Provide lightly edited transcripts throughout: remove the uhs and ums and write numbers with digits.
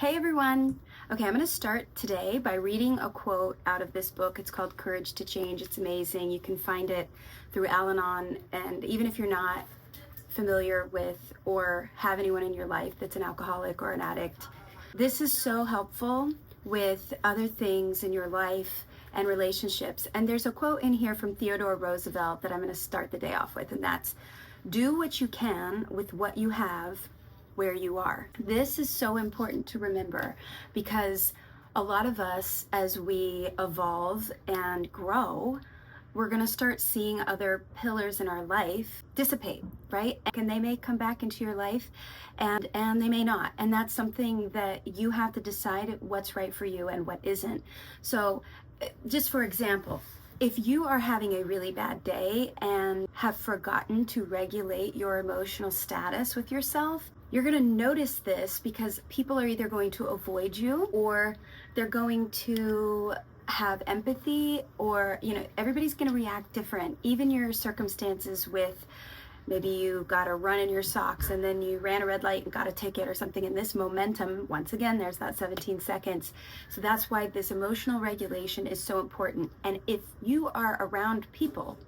Hey everyone! Okay, I'm going to start today by reading a quote out of this book. It's called Courage to Change. It's amazing. You can find it through Al-Anon, and even if you're not familiar with or have anyone in your life that's an alcoholic or an addict, this is so helpful with other things in your life and relationships. And there's a quote in here from Theodore Roosevelt that I'm going to start the day off with, and that's, "Do what you can with what you have where you are." This is so important to remember because a lot of us, as we evolve and grow, we're going to start seeing other pillars in our life dissipate, right? And they may come back into your life and they may not. And that's something that you have to decide what's right for you and what isn't. So just for example, if you are having a really bad day and have forgotten to regulate your emotional status with yourself, you're going to notice this because people are either going to avoid you or they're going to have empathy, or everybody's going to react different. Even your circumstances with maybe you got a run in your socks and then you ran a red light and got a ticket or something, and this momentum, once again, there's that 17 seconds. So that's why this emotional regulation is so important. And if you are around people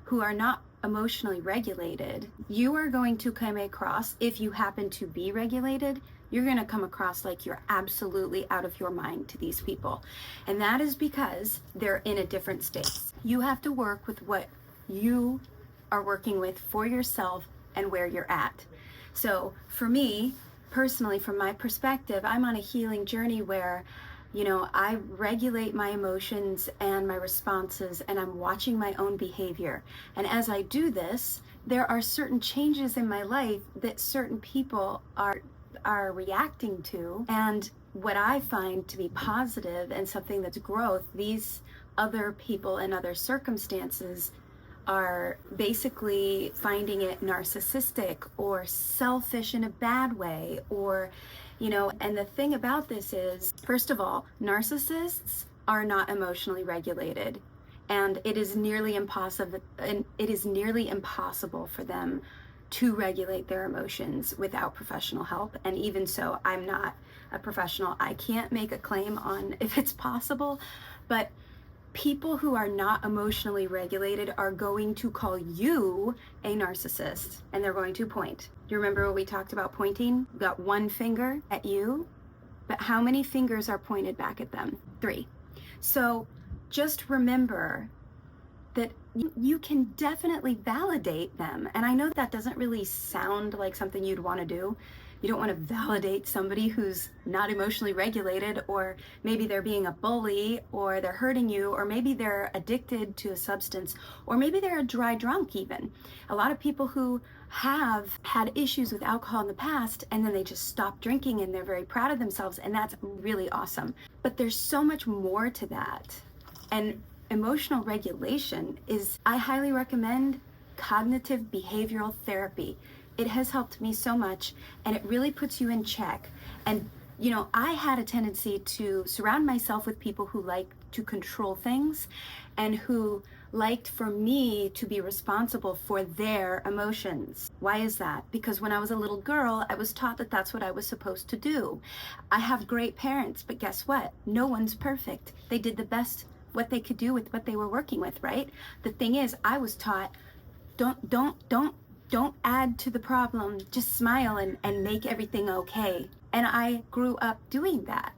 who are not emotionally regulated, you are going to come across, if you happen to be regulated, you're going to come across like you're absolutely out of your mind to these people. And that is because they're in a different state. You have to work with what you are working with for yourself and where you're at. So for me, personally, from my perspective, I'm on a healing journey where I regulate my emotions and my responses, and I'm watching my own behavior. And as I do this, there are certain changes in my life that certain people are reacting to. And what I find to be positive and something that's growth, these other people and other circumstances are basically finding it narcissistic or selfish in a bad way, or and the thing about this is, first of all, narcissists are not emotionally regulated, and it is nearly impossible for them to regulate their emotions without professional help. And even so, I'm not a professional. I can't make a claim on if it's possible, but people who are not emotionally regulated are going to call you a narcissist, and they're going to point. Do you remember what we talked about pointing? You got one finger at you, but how many fingers are pointed back at them? 3. So just remember that you can definitely validate them. And I know that doesn't really sound like something you'd want to do. You don't want to validate somebody who's not emotionally regulated, or maybe they're being a bully, or they're hurting you, or maybe they're addicted to a substance, or maybe they're a dry drunk even. A lot of people who have had issues with alcohol in the past, and then they just stop drinking and they're very proud of themselves, and that's really awesome. But there's so much more to that. And emotional regulation is, I highly recommend cognitive behavioral therapy. It has helped me so much, and it really puts you in check. And I had a tendency to surround myself with people who like to control things and who liked for me to be responsible for their emotions. Why is that? Because when I was a little girl, I was taught that that's what I was supposed to do. I have great parents, but guess what? No one's perfect. They did the best what they could do with what they were working with, right? The thing is, I was taught, don't add to the problem, just smile and make everything okay. And I grew up doing that.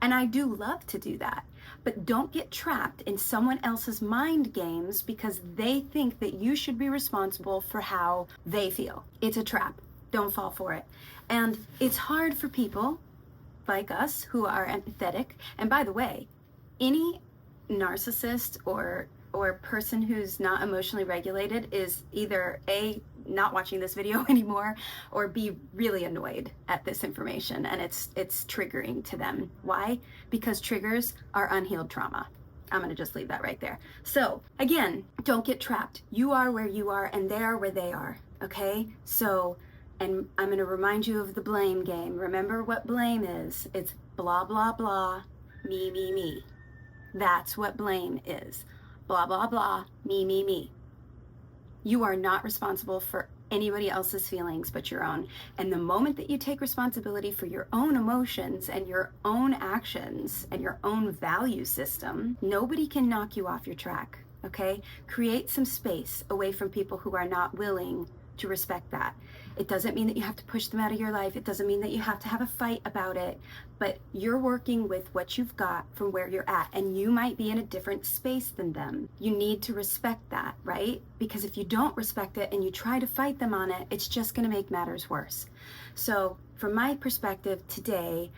And I do love to do that. But don't get trapped in someone else's mind games because they think that you should be responsible for how they feel. It's a trap. Don't fall for it. And it's hard for people like us who are empathetic. And by the way, any narcissist or person who's not emotionally regulated is either A, not watching this video anymore, or B, really annoyed at this information, and it's triggering to them. Why? Because triggers are unhealed trauma. I'm going to just leave that right there. So again, don't get trapped. You are where you are and they are where they are. Okay? So, and I'm going to remind you of the blame game. Remember what blame is. It's blah, blah, blah, me, me, me. That's what blame is. Blah, blah, blah, me, me, me. You are not responsible for anybody else's feelings but your own. And the moment that you take responsibility for your own emotions and your own actions and your own value system, nobody can knock you off your track, okay? Create some space away from people who are not willing to respect that. It doesn't mean that you have to push them out of your life. It doesn't mean that you have to have a fight about it, but you're working with what you've got from where you're at, and you might be in a different space than them. You need to respect that, right? Because if you don't respect it and you try to fight them on it, it's just going to make matters worse. So from my perspective today,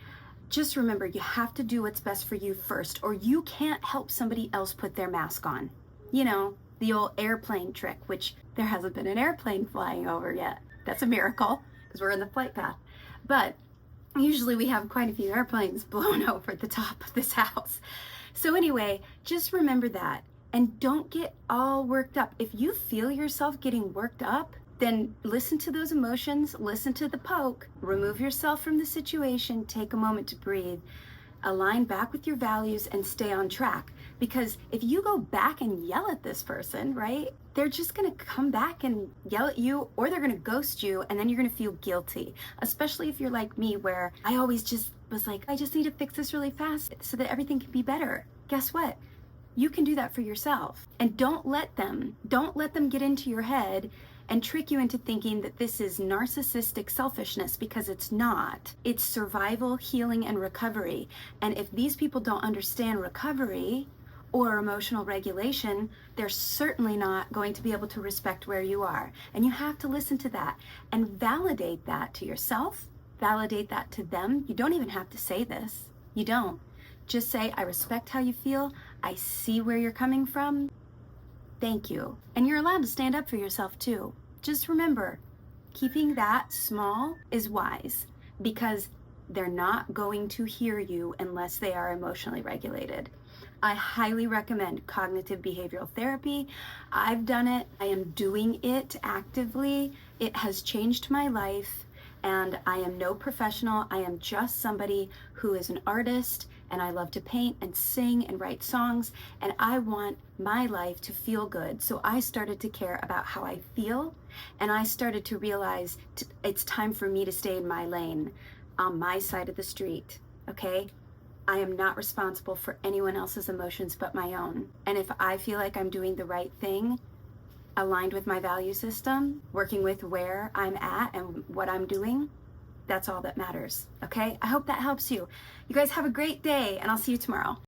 just remember, you have to do what's best for you first, or you can't help somebody else put their mask on. You know, the old airplane trick, which there hasn't been an airplane flying over yet. That's a miracle because we're in the flight path. But usually we have quite a few airplanes blown over the top of this house. So anyway, just remember that, and don't get all worked up. If you feel yourself getting worked up, then listen to those emotions, listen to the poke, remove yourself from the situation, take a moment to breathe, align back with your values, and stay on track. Because if you go back and yell at this person, right, they're just gonna come back and yell at you, or they're gonna ghost you, and then you're gonna feel guilty. Especially if you're like me, where I always just was like, I just need to fix this really fast so that everything can be better. Guess what? You can do that for yourself. And don't let them get into your head and trick you into thinking that this is narcissistic selfishness, because it's not. It's survival, healing, and recovery. And if these people don't understand recovery or emotional regulation, they're certainly not going to be able to respect where you are. And you have to listen to that and validate that to yourself, validate that to them. You don't even have to say this. You don't. Just say, I respect how you feel. I see where you're coming from. Thank you. And you're allowed to stand up for yourself too. Just remember, keeping that small is wise, because they're not going to hear you unless they are emotionally regulated. I highly recommend cognitive behavioral therapy. I've done it. I am doing it actively. It has changed my life, and I am no professional. I am just somebody who is an artist, and I love to paint and sing and write songs, and I want my life to feel good. So I started to care about how I feel, and I started to realize it's time for me to stay in my lane, on my side of the street, okay? I am not responsible for anyone else's emotions but my own. And if I feel like I'm doing the right thing, aligned with my value system, working with where I'm at and what I'm doing, that's all that matters, okay? I hope that helps you. You guys have a great day, and I'll see you tomorrow.